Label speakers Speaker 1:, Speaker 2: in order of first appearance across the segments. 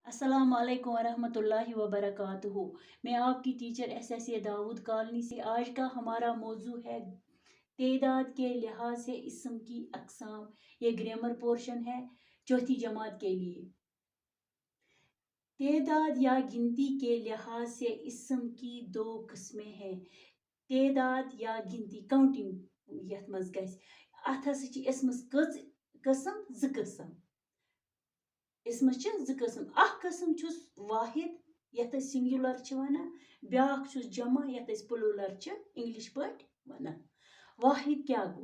Speaker 1: अस्सलाम वालेकुम वरहमतुल्लाहि वबरकातुहू। मैं आपकी टीचर एस दाऊद कॉलोनी से। आज का हमारा मौजू है तेदाद के लिहाज से इस्म की अकसाम। ये ग्रामर पोर्शन है चौथी जमात के लिए। तेदाद या गिनती के लिहाज से इस्म की दो किस्में हैं। तेदाद या गिनती काउंटिंग यथ मज गस अथ हसा छ इस्मस कच किस्म ज किस्म। इसमस छ ज किस्म अख किस्म छुस वाहिद यथ सिंगुलर छ वनान, ब्याख छुस जमा यथ प्लूरल छ इंग्लिश पट वनान। वाहिद क्या गो?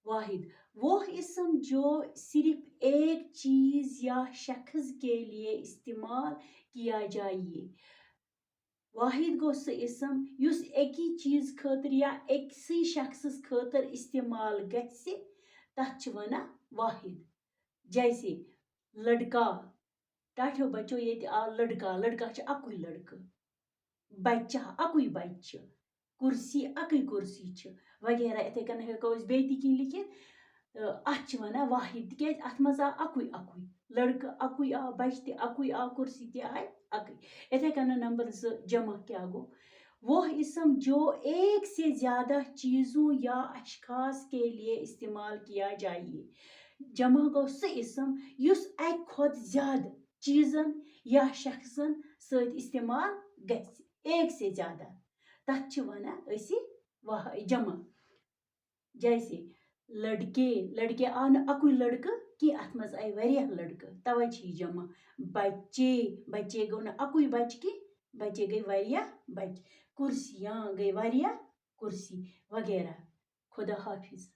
Speaker 1: वाहिद वो इस्म जो सिर्फ एक चीज या शख्स के लिए इस्तेमाल किया जाए। वाहिद गो सह इस्म युस एक ही चीज खतर या एक सी शख्स खतर इस्तेमाल गस्य तथ छ वनान वाहिद। जैसे लड़का, टाठो बच्चो ये आ लड़का, लड़का छ अकुई लड़का। बच्चा अकुई बच्चा, कुर्सी अकुई कुर्सी छ वगैरह। इथे कन हेको बेती किन लिखित अथ छ वनान वाहिद के अथ मज आ अकुई अकुई लड़का अकुई आ, बच्चे ते अकुई आ, कुर्सी ते आए अकुई। इथे कन नंबर 2 जमा क्या गो? वो इस्म जो एक से ज्यादा चीजों या अशखास के लिए इस्तेमाल किया जाए। जमा गो सह इस्म युस एक खुद ज्यादा चीजन या शख्सन सत इस्तेमाल गस, एक से ज्यादा तथ छ वनान असी जमा। जैसे लड़के, लड़के आ न अकुई लड़का कि अथ मज आई वरियह लड़का तवे छ जमा। बच्चे, बच्चे गो न अकुई बच्चे कि बच्चे गई वरियह बच्चे। कुर्सियां गई वरियह कुर्सी वगैरह। खुदा हाफिज।